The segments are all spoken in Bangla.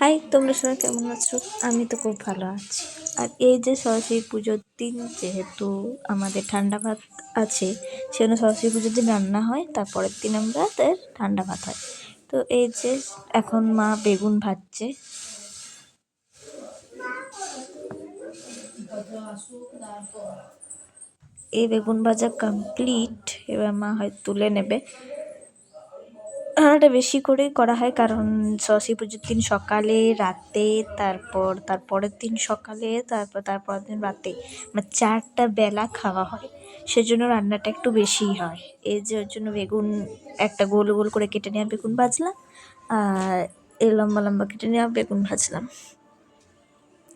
হাই, তোমরা সবাই কেমন আছো? আমি তো খুব ভালো আছি। আর এই যে সরস্বতী পুজোর দিন, যেহেতু আমাদের ঠান্ডা ভাত আছে, সেজন্য সরস্বতী পুজোর দিন রান্না হয়, তারপরের দিন আমাদের ঠান্ডা ভাত হয়। তো এই যে এখন মা বেগুন ভাজছে। এই বেগুন ভাজা কমপ্লিট, এবার মা হয়তো তুলে নেবে। রান্নাটা বেশি করেই করা হয়, কারণ সরস্বতী পুজোর দিন সকালে, রাতে, তারপরের দিন সকালে, তারপরের দিন রাতে, মানে 4টা বেলা খাওয়া হয়। সেজন্য রান্নাটা একটু বেশিই হয়। এই যে ওর জন্য বেগুন একটা গোল গোল করে কেটে নেওয়া বেগুন ভাজলাম, আর এই লম্বা লম্বা কেটে নেওয়া বেগুন ভাজলাম।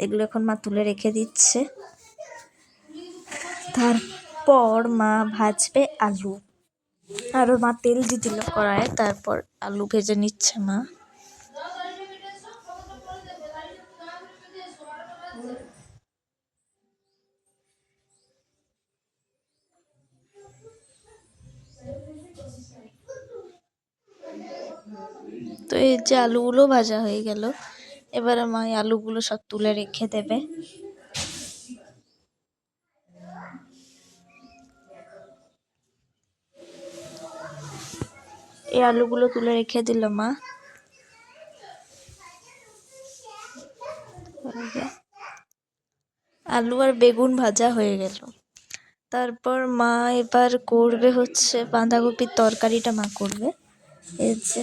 এগুলো এখন মা তুলে রেখে দিচ্ছে। তারপর মা ভাজবে আলু, আরও মা তেল দিয়ে দিল কড়াইয়ে, তারপর আলু ভেজে নিচ্ছে মা। তো এই যে আলুগুলো ভাজা হয়ে গেল, এবারে মা এই আলুগুলো সব তুলে রেখে দেবে। এই আলুগুলো তুলে রেখে দিল মা। আলু আর বেগুন ভাজা হয়ে গেল। তারপর মা এবার করবে হচ্ছে বাঁধাকপির তরকারিটা মা করবে। এই যে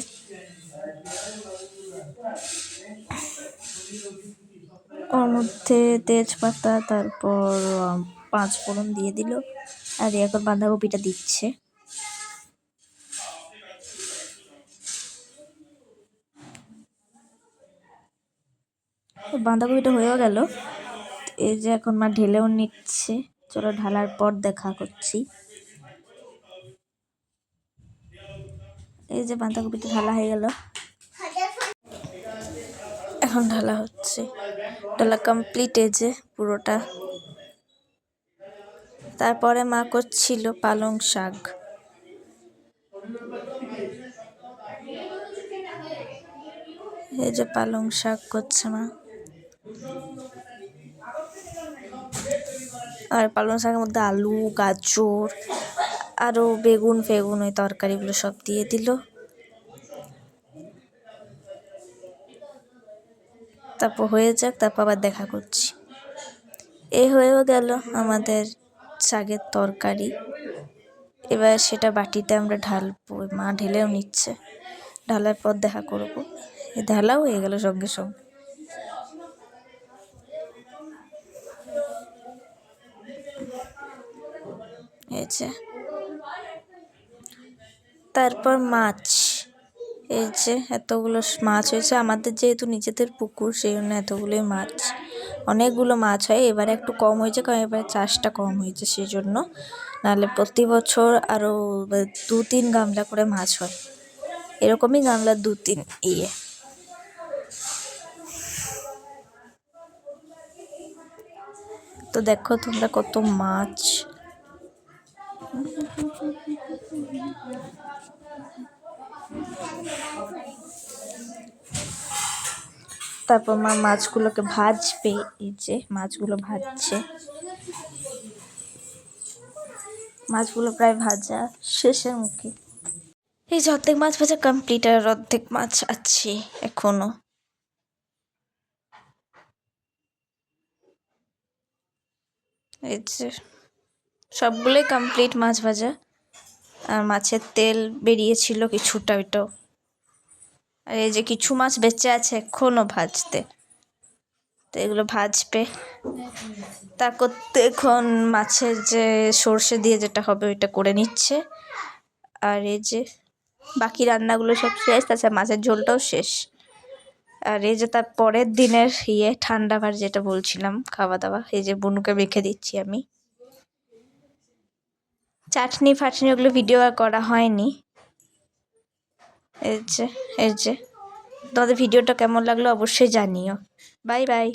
ওর মধ্যে তেজপাতা, তারপর 5 ফোড়ন দিয়ে দিল, আর এখন বাঁধাকপিটা দিচ্ছে। বাঁধাকপিটা হয়েও গেল। এই যে এখন মা ঢেলেও নিচ্ছে। চলো ঢালার পর দেখা করছি। এই যে বাঁধাকপিটা ঢালা হয়ে গেল, এখন ঢালা হচ্ছে। ঢালা কমপ্লিট, এই যে পুরোটা। তারপরে মা করছিল পালং শাক। এই যে পালং শাক করছে মা। আর পালং শাকের মধ্যে আলু, গাজর, আরও বেগুন ফেগুন, ওই তরকারিগুলো সব দিয়ে দিল। তারপর হয়ে যাক, তারপর আবার দেখা করছি। এই হয়েও গেল আমাদের শাকের তরকারি। এবার সেটা বাটিতে আমরা ঢালবো। মা ঢেলেও নিচ্ছে। ঢালার পর দেখা করবো। ঢালাও হয়ে গেল সঙ্গে সঙ্গে। এই যে তারপর মাছ, এই যে এতগুলো মাছ হয়েছে। আমাদের যেহেতু নিজেদের পুকুর, সেই জন্য এতগুলোই মাছ, অনেকগুলো মাছ হয়। এবারে একটু কম হয়েছে, কারণ এবারে চাষটা কম হয়েছে সেই জন্য। নাহলে প্রতি বছর আরও 2-3 গামলা করে মাছ হয়। এরকমই গামলা 2-3 ইয়ে। তো দেখো তোমরা কত মাছ। তারপর মা মাছগুলোকে ভাজবে। এই যে মাছগুলো ভাজছে। মাছগুলো প্রায় ভাজা শেষের মুখে। এই যে অর্ধেক মাছ ভাজা কমপ্লিট, আর অর্ধেক মাছ আছে এখনো। এই যে সবগুলোই কমপ্লিট মাছ ভাজা। আর মাছের তেল বেরিয়েছিল কিছুটা, ওইটাও। আর এই যে কিছু মাছ বেঁচে আছে এখনো ভাজতে, তো এগুলো ভাজবে। তা করতে এখন মাছের যে সর্ষে দিয়ে যেটা হবে ওইটা করে নিচ্ছে। আর এই যে বাকি রান্নাগুলো সব শেষ, তাছাড়া মাছের ঝোলটাও শেষ। আর এই যে তার পরের দিনের ঠান্ডা ভাত যেটা বলছিলাম, খাওয়া দাওয়া, এই যে বুনুকে রেখে দিচ্ছি আমি। চাটনি ফাটনি ওগুলো ভিডিও আর করা হয়নি। এই যে তোমাদের ভিডিওটা কেমন লাগলো অবশ্যই জানিও। Bye bye.